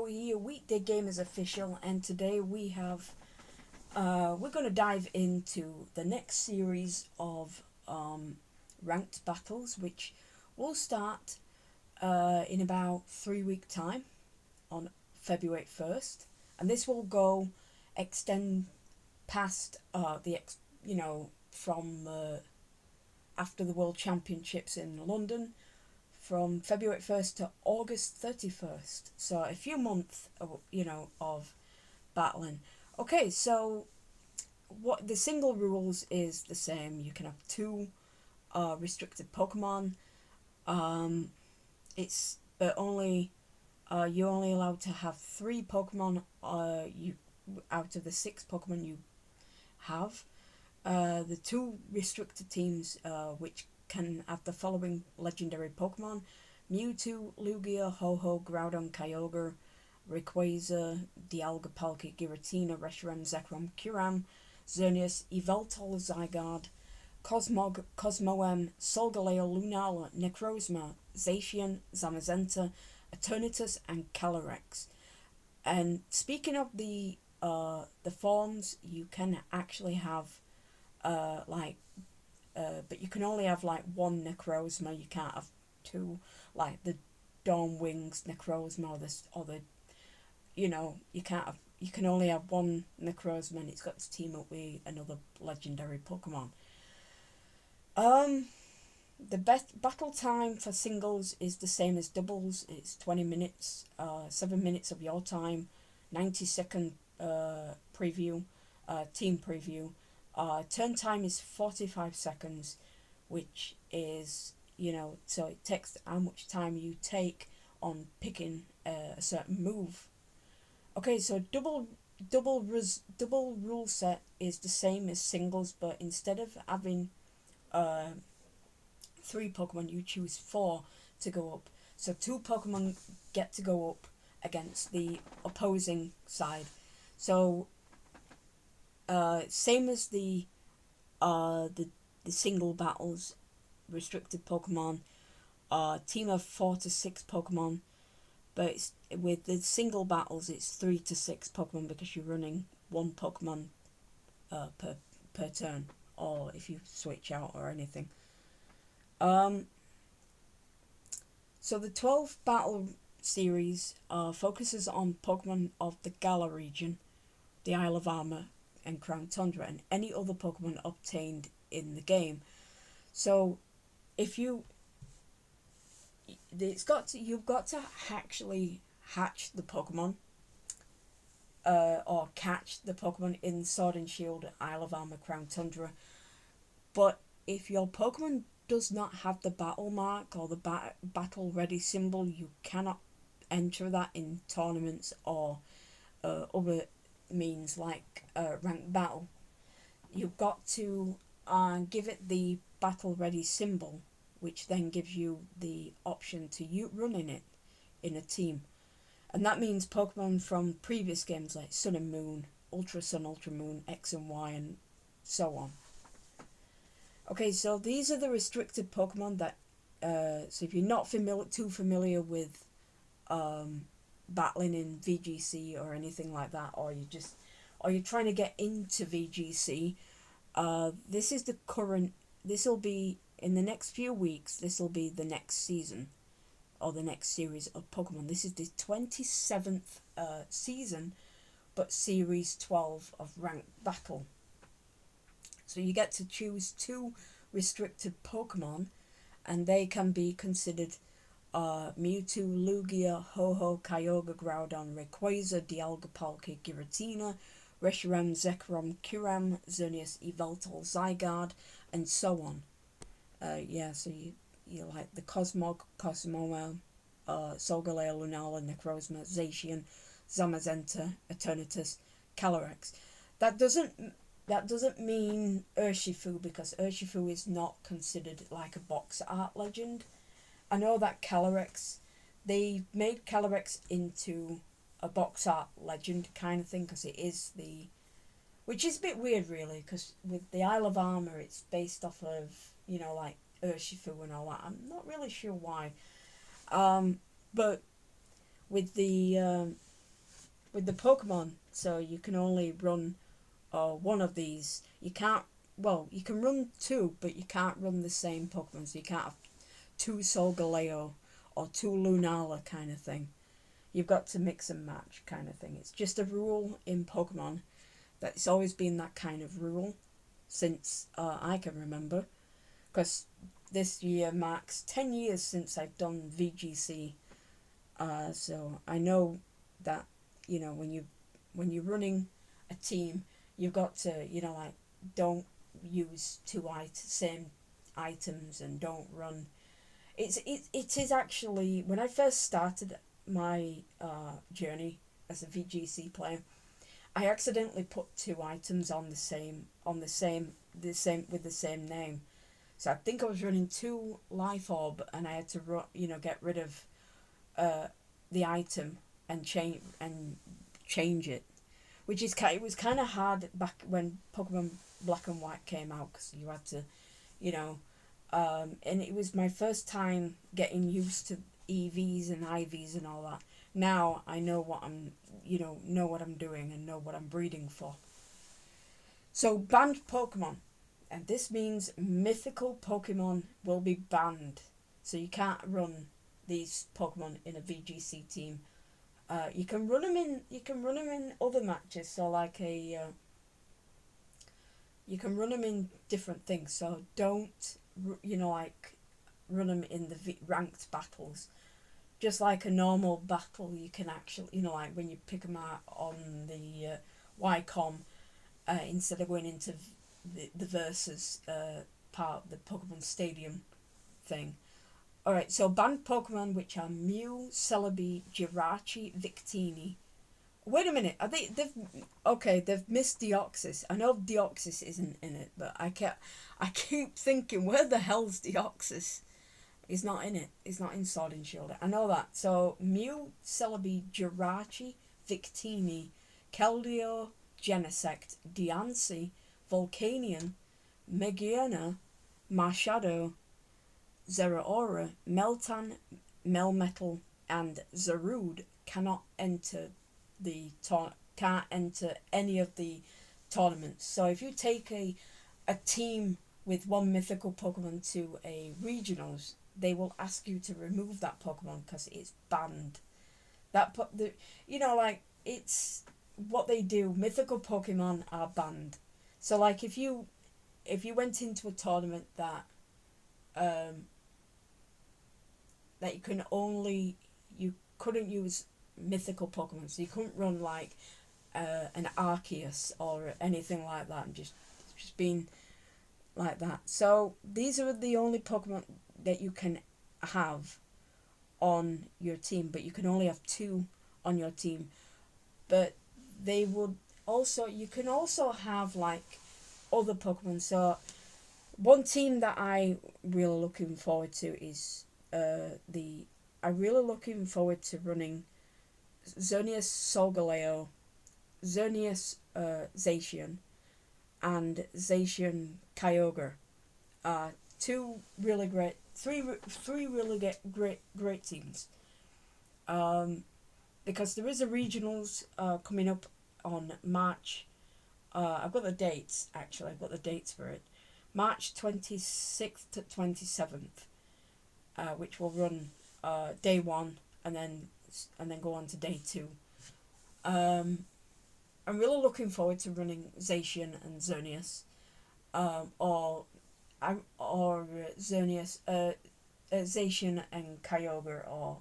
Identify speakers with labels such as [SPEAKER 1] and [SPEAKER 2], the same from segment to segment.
[SPEAKER 1] your weekday game is official, and today we're gonna dive into the next series of ranked battles, which will start in about 3 week time on February 1st, and this will go extend past from after the World Championships in London, from February 1st to August 31st. So a few months, of battling. Okay, so what the single rules is the same. You can have two restricted Pokemon. It's but only you're only allowed to have three Pokemon. You out of the six Pokemon you have. The two restricted teams, which can have the following legendary Pokemon: Mewtwo, Lugia, Ho-Ho, Groudon, Kyogre, Rayquaza, Dialga, Palkia, Giratina, Reshiram, Zekrom, Kyurem, Xerneas, Yveltal, Zygarde, Cosmog, Cosmoem, Solgaleo, Lunala, Necrozma, Zacian, Zamazenta, Eternatus, and Calyrex. And speaking of the forms, you can actually have but you can only have like one Necrozma. You can't have two, like the Dawn Wings Necrozma or the you can't have. You can only have one Necrozma, and it's got to team up with another legendary Pokemon. The best battle time for singles is the same as doubles. It's 20 minutes, 7 minutes of your time, 90-second preview, team preview. Turn time is 45 seconds, which is, so it takes how much time you take on picking a certain move. Okay, so double rule set is the same as singles, but instead of having three Pokemon, you choose four to go up. So two Pokemon get to go up against the opposing side. So same as the single battles, restricted Pokemon, team of 4 to 6 Pokemon, but with the single battles it's 3 to 6 Pokemon because you're running one Pokemon per turn, or if you switch out or anything. So the 12 battle series focuses on Pokemon of the Galar region, the Isle of Armor, and Crown Tundra, and any other Pokemon obtained in the game. So if you've got to actually hatch the Pokemon, or catch the Pokemon in Sword and Shield, Isle of Armor, Crown Tundra. But if your Pokemon does not have the battle mark or the battle ready symbol, you cannot enter that in tournaments or other means like ranked battle. You've got to give it the battle ready symbol, which then gives you the option to run in it in a team. And that means Pokemon from previous games like Sun and Moon, Ultra Sun, Ultra Moon, X and Y, and so on. Okay, so these are the restricted Pokemon that so if you're not too familiar with battling in VGC or anything like that, or you're trying to get into VGC, this is the current. This will be in the next few weeks. This will be the next season, or the next series of Pokemon. This is the 27th season, but series 12 of Ranked Battle. So you get to choose two restricted Pokemon, and they can be considered Mewtwo, Lugia, Ho-Ho, Kyogre, Groudon, Rayquaza, Dialga, Palkia, Giratina, Reshiram, Zekrom, Kyurem, Xerneas, Yveltal, Zygarde, and so on. So you like the Cosmog, Cosmoem, Solgaleo, Lunala, Necrozma, Zacian, Zamazenta, Eternatus, Calyrex. That doesn't mean Urshifu, because Urshifu is not considered like a box art legend. I know that Calyrex, they made Calyrex into a box art legend kind of thing, because it is which is a bit weird really, because with the Isle of Armor it's based off of, like Urshifu and all that. I'm not really sure why. But with the with the Pokemon, so you can only run one of these. You can't. Well, you can run two, but you can't run the same Pokemon. So you can't have two Solgaleo or two Lunala kind of thing. You've got to mix and match kind of thing. It's just a rule in Pokemon that it's always been that kind of rule since I can remember. Because this year marks 10 years since I've done VGC. So I know that, when you're running a team, you've got to, like, don't use same items, and don't run. It is actually, when I first started my journey as a VGC player, I accidentally put two items on with the same name. So I think I was running two Life Orb, and I had to get rid of the item and change it, which is it was kind of hard back when Pokemon Black and White came out, because you had to, and it was my first time getting used to EVs and IVs and all that. Now I know what I'm doing and know what I'm breeding for. So banned Pokemon, and this means mythical Pokemon will be banned. So you can't run these Pokemon in a VGC team. You can run them in other matches. So like you can run them in different things. So don't run them in the ranked battles. Just like a normal battle, you can actually, like when you pick them out on the YCOM, instead of going into the versus part of the Pokemon Stadium thing. Alright, so banned Pokemon, which are Mew, Celebi, Jirachi, Victini. Wait a minute, they've missed Deoxys. I know Deoxys isn't in it, but I keep thinking, where the hell's Deoxys? He's not in it. He's not in Sword and Shield. I know that. So Mew, Celebi, Jirachi, Victini, Keldeo, Genesect, Diancie, Volcanion, Megiana, Marshadow, Zeraora, Meltan, Melmetal, and Zarude cannot enter can't enter any of the tournaments. So if you take a team with one mythical Pokemon to a regionals, they will ask you to remove that Pokemon because it's banned. It's what they do. Mythical Pokemon are banned. So like if you went into a tournament that you couldn't use mythical Pokemon, so you couldn't run like an Arceus or anything like that, and just being like that. So these are the only Pokemon that you can have on your team, but you can only have two on your team. But you can also have like other Pokemon. So one team that I really looking forward to is I'm really looking forward to running Xerneas Solgaleo, Xerneas Zacian, and Zacian Kyogre. Three really great teams. Because there is a regionals coming up on March. I've got the dates actually. I've got the dates for it. March 26th to 27th, which will run day one and then go on to day two. I'm really looking forward to running Zacian and Xerneas, or Xerneas, Zacian and Kyogre,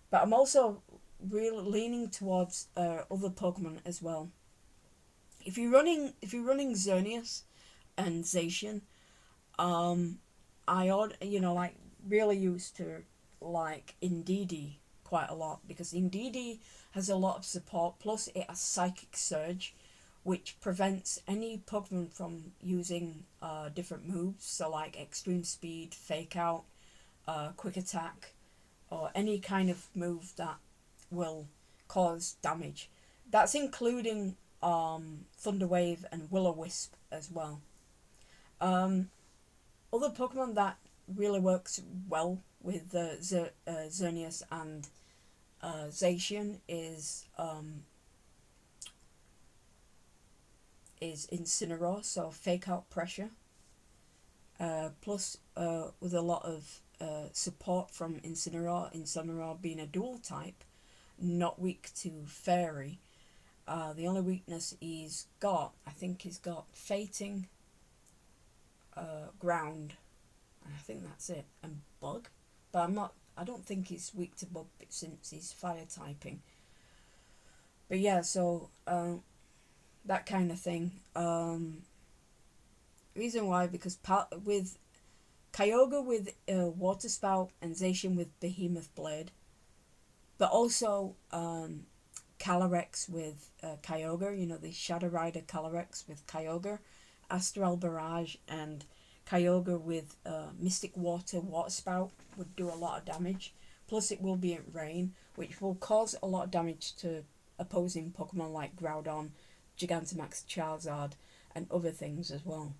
[SPEAKER 1] but I'm also really leaning towards other Pokemon as well. If you're running Xerneas and Zacian, I really used to like Indeedee quite a lot, because Indeedee has a lot of support, plus it has Psychic Surge, which prevents any Pokemon from using different moves, so like Extreme Speed, Fake Out, Quick Attack, or any kind of move that will cause damage. That's including Thunder Wave and Will-O-Wisp as well. Other Pokemon that really works well with Xerneas and Zacian is Incineroar, so fake out pressure. Plus, with a lot of support from Incineroar being a dual type, not weak to Fairy. The only weakness he's got, I think he's got Fating, Ground, and I think that's it, and Bug. But I don't think he's weak to Bug since he's Fire typing. But yeah, so that kind of thing. Reason why, because with Kyogre with Water Spout and Zacian with Behemoth Blade, but also Calyrex with Kyogre, the Shadow Rider Calyrex with Kyogre, Astral Barrage, and Kyogre with Mystic Water Spout would do a lot of damage. Plus, it will be in rain, which will cause a lot of damage to opposing Pokemon like Groudon, Gigantamax, Charizard, and other things as well.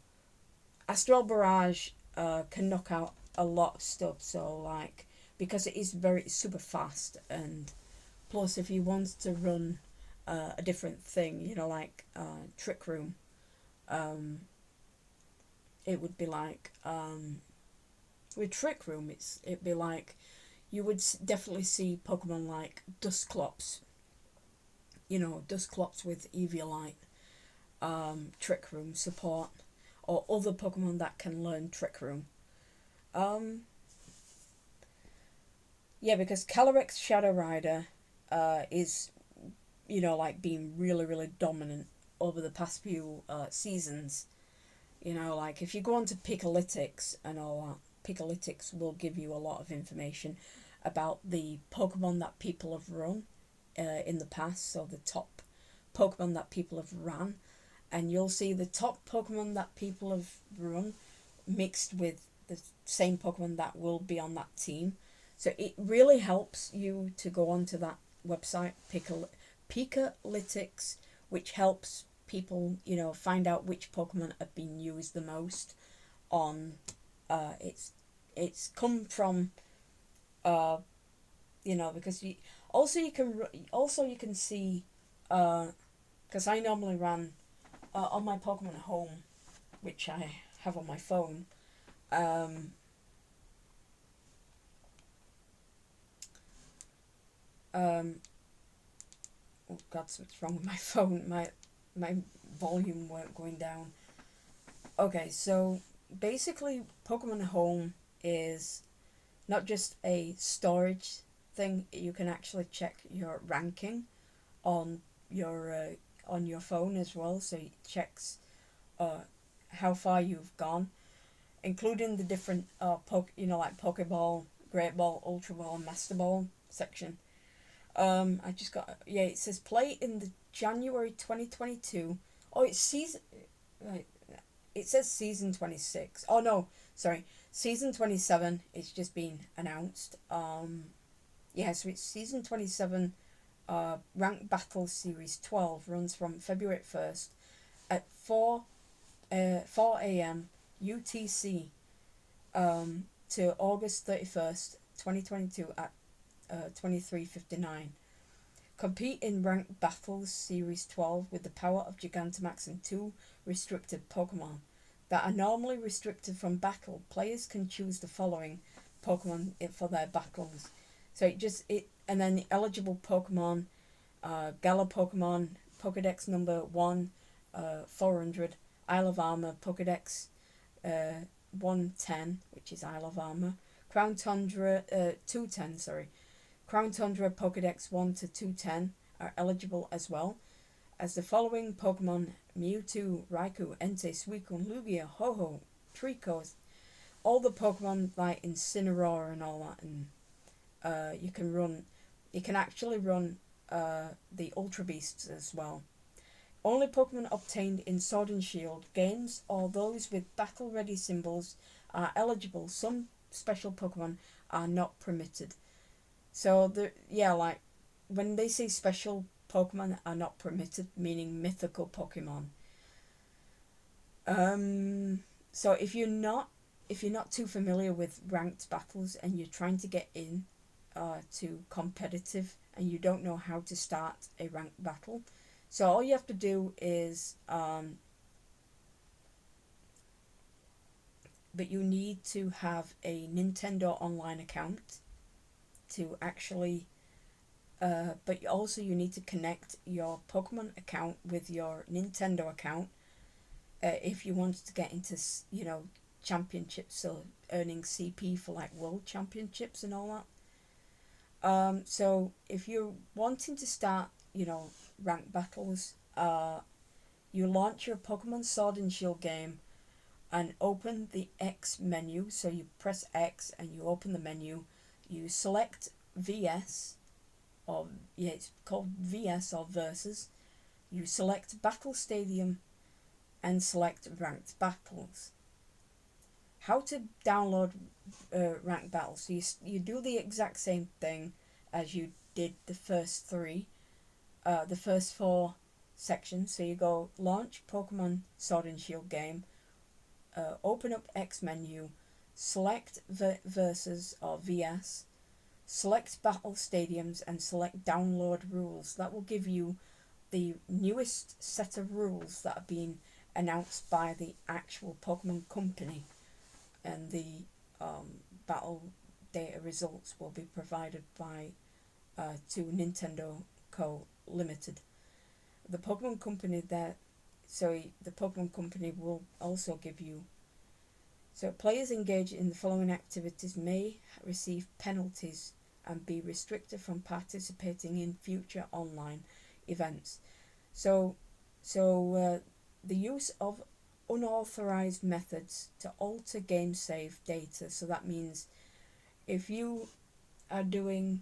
[SPEAKER 1] Astral Barrage can knock out a lot of stuff, so like, because it is very super fast, and plus if you want to run a different thing, like Trick Room, it would be like with Trick Room, it'd be like you would definitely see Pokemon like Dusclops, Dusclops with Eviolite, Trick Room support, or other Pokemon that can learn Trick Room. Yeah, because Calyrex Shadow Rider is, like being really, really dominant over the past few seasons. Like if you go on to Pikalytics and all that, Pikalytics will give you a lot of information about the Pokemon that people have run in the past, so the top Pokemon that people have ran, and you'll see the top Pokemon that people have run mixed with the same Pokemon that will be on that team. So it really helps you to go onto that website, Pikalytics, which helps people, find out which Pokemon have been used the most on. It's come from, because you can see, because I normally run on my Pokemon Home, which I have on my phone. Oh God, something's wrong with my phone. My volume weren't going down. Okay, so basically, Pokemon Home is not just a storage thing. You can actually check your ranking on your phone as well. So it checks how far you've gone, including the different like Pokeball, Great Ball, Ultra Ball, and Master Ball section. I just got, yeah, it says play in the January 2022. Oh, it's season. It says season 26. Oh no, sorry, season 27. It's just been announced. Yeah, so it's season 27. Ranked Battle Series 12 runs from February 1st at 4 a.m. UTC to August 31st, 2022 at 23:59. Compete in Ranked Battles Series 12 with the power of Gigantamax and 2 restricted Pokemon that are normally restricted from battle. Players can choose the following Pokemon for their battles. So and then the eligible Pokemon, Gala Pokemon, Pokedex number 400, Isle of Armor, Pokedex 110, which is Isle of Armor, Crown Tundra 210, Crown Tundra Pokedex 1 to 210 are eligible as well as the following Pokemon: Mewtwo, Raikou, Entei, Suicune, Lugia, Ho-Oh, Trico, all the Pokemon like Incineroar and all that, and you can actually run the Ultra Beasts as well. Only Pokemon obtained in Sword and Shield games or those with battle ready symbols are eligible. Some special Pokemon are not permitted. So like when they say special Pokemon are not permitted, meaning mythical Pokemon. So if you're not too familiar with ranked battles and you're trying to get in to competitive and you don't know how to start a ranked battle. So all you have to do is, but you need to have a Nintendo Online account to actually, but also you need to connect your Pokemon account with your Nintendo account if you want to get into, championships, so earning CP for like world championships and all that. So if you're wanting to start, ranked battles, you launch your Pokemon Sword and Shield game and open the X menu. So you press X and you open the menu. You select VS, or yeah, it's called VS or Versus. You select Battle Stadium and select Ranked Battles. How to download ranked battles? So you do the exact same thing as you did the first the first four sections. So you go launch Pokemon Sword and Shield game, open up X menu, select Versus or VS, select Battle Stadiums, and select Download Rules. That will give you the newest set of rules that have been announced by the actual Pokemon company, and the battle data results will be provided by to Nintendo Co. Limited. The Pokemon Company the Pokemon Company will also give you. So players engaged in the following activities may receive penalties and be restricted from participating in future online events. So the use of unauthorized methods to alter game save data. So that means if you are doing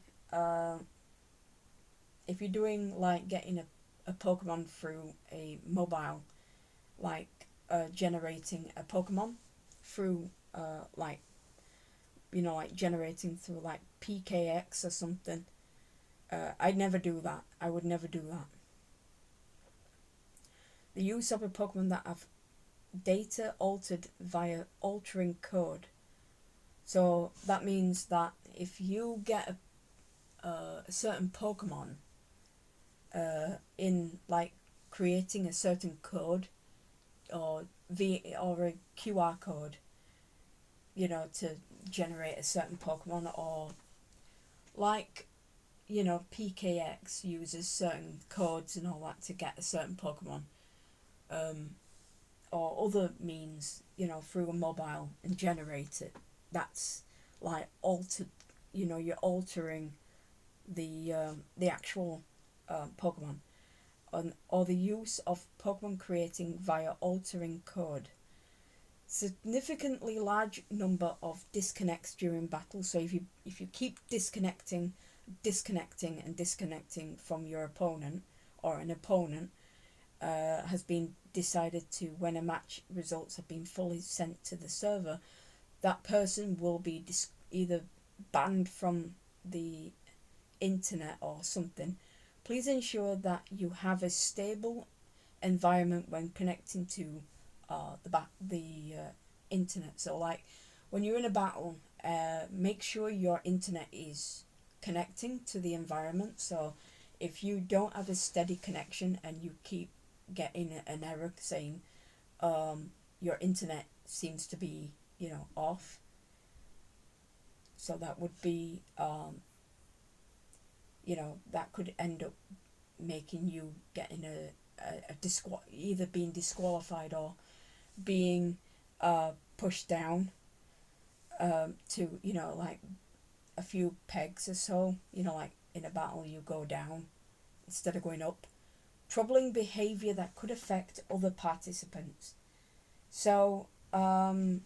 [SPEAKER 1] if you're doing like getting a Pokemon through a mobile, like generating a Pokemon through like like generating through like PKX or something, I'd never do that. I would never do that. The use of a Pokemon that have data altered via altering code. So that means that if you get a certain Pokemon in like creating a certain code or a QR code, to generate a certain Pokemon, or like PKX uses certain codes and all that to get a certain Pokemon, or other means, through a mobile and generate it. That's like altered. You're altering the actual Pokemon, or the use of Pokemon creating via altering code. Significantly large number of disconnects during battle. So if you keep disconnecting from your opponent, or an opponent has been decided to, when a match results have been fully sent to the server, that person will be either banned from the internet or something. Please ensure that you have a stable environment when connecting to the internet. So like when you're in a battle, make sure your internet is connecting to the environment. So if you don't have a steady connection and you keep getting an error saying your internet seems to be off, so that would be that could end up making you getting either being disqualified or being pushed down to like a few pegs or so. Like in a battle you go down instead of going up. Troubling behavior that could affect other participants. So how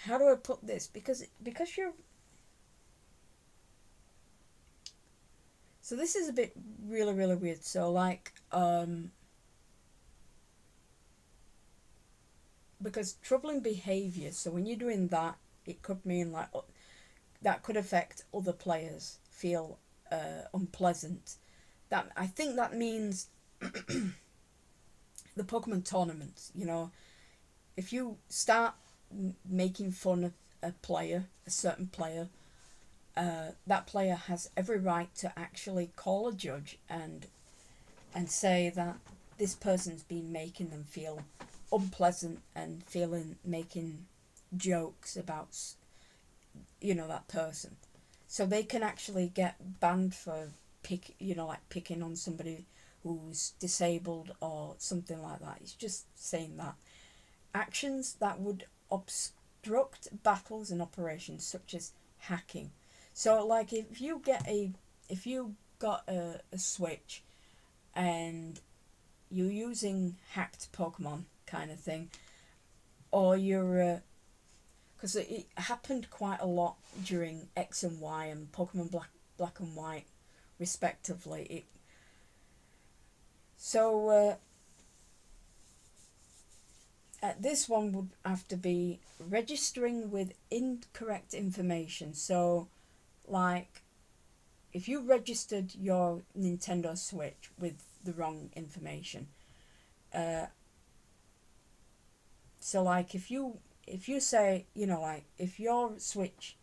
[SPEAKER 1] do I put this? Because you're. So this is a bit really, really weird. So like because troubling behavior, so when you're doing that, it could mean like that could affect other players, feel unpleasant. That, I think that means the Pokemon tournaments. If you start making fun of a certain player, that player has every right to actually call a judge and say that this person's been making them feel unpleasant and making jokes about that person, so they can actually get banned for like picking on somebody who's disabled or something like that. It's just saying that actions that would obstruct battles and operations such as hacking. So like if you got a Switch and you're using hacked Pokemon kind of thing, or you're because it happened quite a lot during X and Y and Pokemon Black and White respectively. This one would have to be registering with incorrect information. So like if you registered your Nintendo Switch with the wrong information, so like if you say, like if your Switch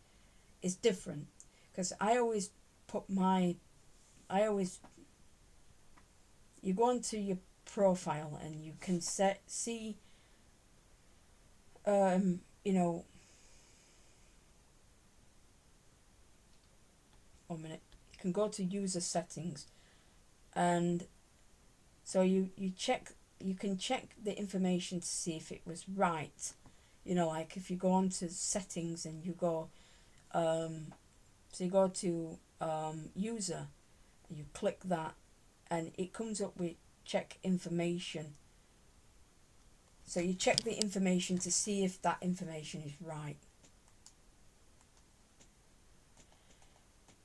[SPEAKER 1] is different, because I always you go into your profile and you can see you know 1 minute, you can go to user settings, and so you can check the information to see if it was right. Like if you go on to settings and you go so you go to user, you click that, and it comes up with check information. So you check the information to see if that information is right.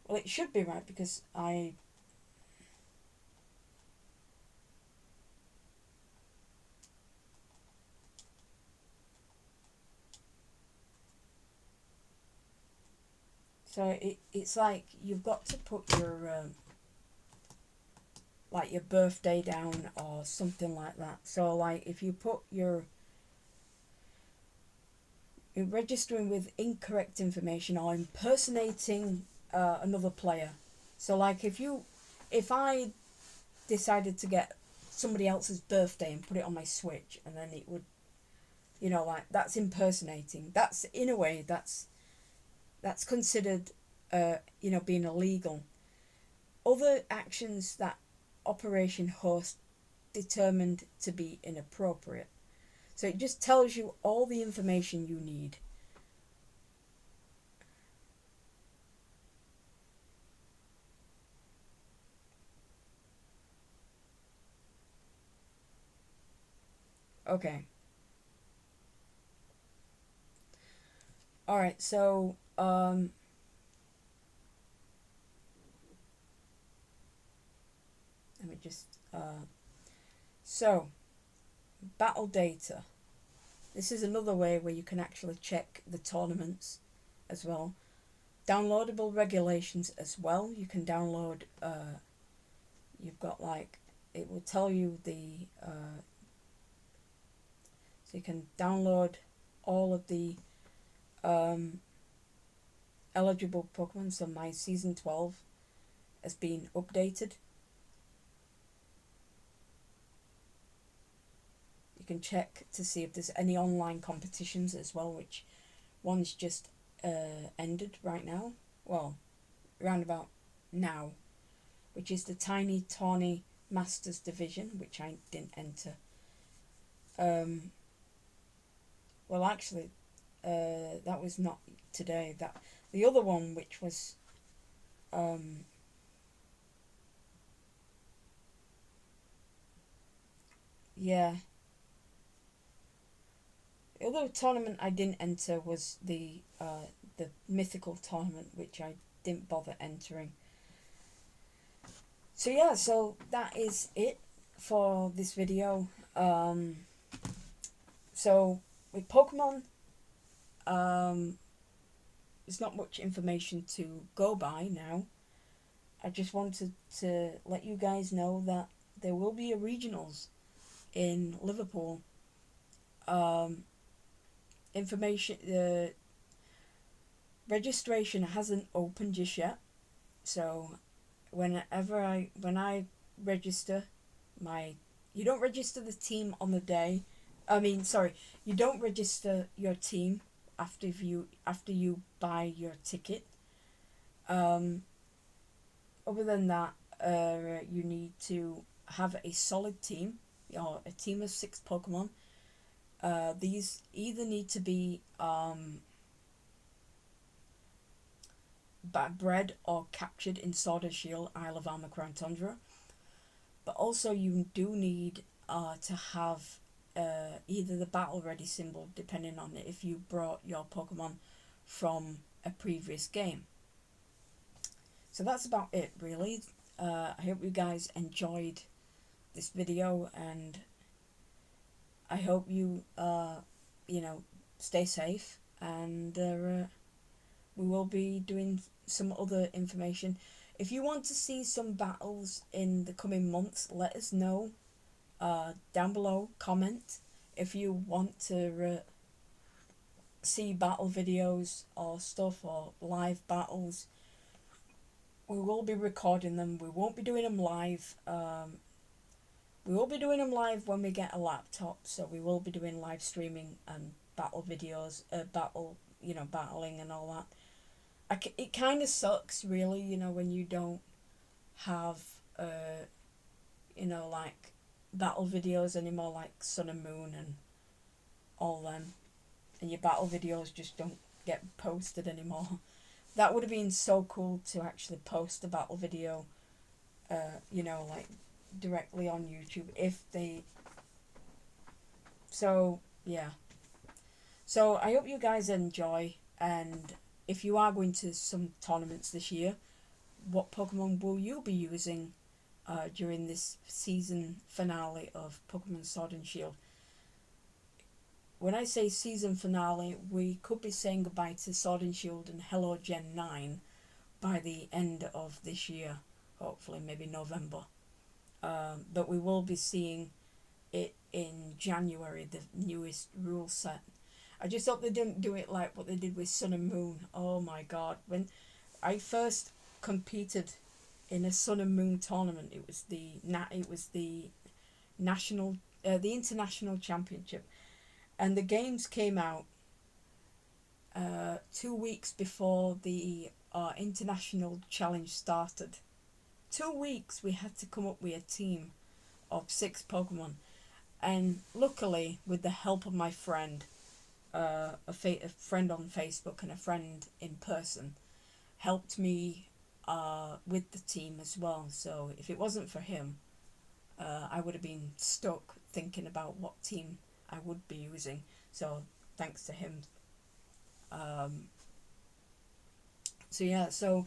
[SPEAKER 1] Well, it should be right because so it's like you've got to put your like your birthday down or something like that. So like if you put you're registering with incorrect information or impersonating another player. So like if I decided to get somebody else's birthday and put it on my Switch, and then it would, like that's impersonating. That's in a way that's considered being illegal. Other actions that Operation Host determined to be inappropriate. So it just tells you all the information you need. Okay. Alright, so let me just so battle data. This is another way where you can actually check the tournaments as well. Downloadable regulations as well. You can download you've got like it will tell you the so you can download all of the eligible Pokemon. So my season 12 has been updated. You can check to see if there's any online competitions as well, which one's just ended right now. Well, around about now, which is the Tiny Tawny Masters Division, which I didn't enter. Well, actually, that was not today. That the other one, which was yeah. The other tournament I didn't enter was the Mythical tournament, which I didn't bother entering. So yeah, so that is it for this video. So with Pokemon, there's not much information to go by now. I just wanted to let you guys know that there will be a regionals in Liverpool. Information registration hasn't opened just yet. So when I register my, you don't register the team on the day. I mean, sorry, you don't register your team after you buy your ticket. Um, Other than that, you need to have a solid team, or a team of 6 Pokemon. These either need to be bred or captured in Sword and Shield, Isle of Armor, Crown Tundra. But also you do need to have either the battle ready symbol, depending on if you brought your Pokemon from a previous game. So that's about it, really. I hope you guys enjoyed this video, and I hope you stay safe, and we will be doing some other information. If you want to see some battles in the coming months, let us know down below. Comment if you want to see battle videos or stuff, or live battles. We will be recording them. We won't be doing them live. We will be doing them live when we get a laptop, so we will be doing live streaming and battle videos, battling and all that. It kind of sucks, really, when you don't have, like battle videos anymore, like Sun and Moon and all them, and your battle videos just don't get posted anymore. That would have been so cool to actually post a battle video, like directly on YouTube if they. So yeah. So I hope you guys enjoy, and if you are going to some tournaments this year, what Pokemon will you be using during this season finale of Pokemon Sword and Shield? When I say season finale, we could be saying goodbye to Sword and Shield and Hello Gen 9 by the end of this year, hopefully, maybe November. But we will be seeing it in January, the newest rule set. I just hope they didn't do it like what they did with Sun and Moon. Oh my god. When I first competed in a Sun and Moon tournament, it was the national the international championship, and the games came out 2 weeks before the international challenge started. 2 weeks we had to come up with a team of 6 Pokemon, and luckily, with the help of my friend, a friend on Facebook and a friend in person, helped me with the team as well. So if it wasn't for him, I would have been stuck thinking about what team I would be using. So thanks to him. So yeah, so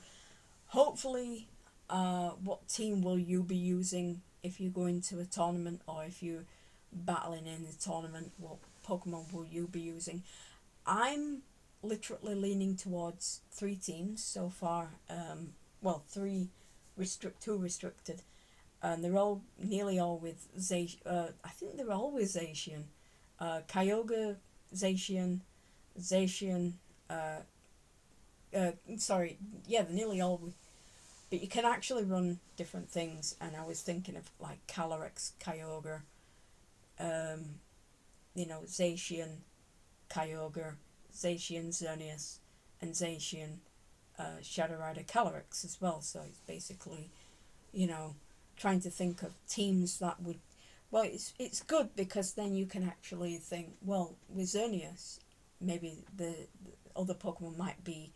[SPEAKER 1] hopefully, what team will you be using if you go into a tournament, or if you're battling in a tournament? What Pokemon will you be using? I'm literally leaning towards 3 teams so far. Well, two restricted, and they're all nearly all with I think they're all with Zacian. Kyogre, Zacian, Zacian. Sorry, yeah, they're nearly all with. But you can actually run different things, and I was thinking of like Calyrex, Kyogre, Zacian, Kyogre, Zacian Xerneas, and Zacian Shadow Rider Calyrex as well. So it's basically, trying to think of teams that would. Well, it's good because then you can actually think, well, with Xerneas, maybe the other Pokemon might be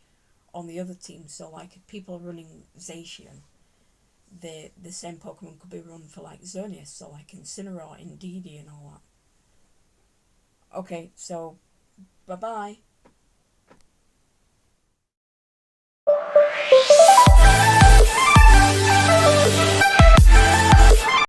[SPEAKER 1] on the other team. So like if people are running Zacian, the same Pokemon could be run for like Xerneas, so like Incineroar, Indeedee and all that. Okay, so bye bye.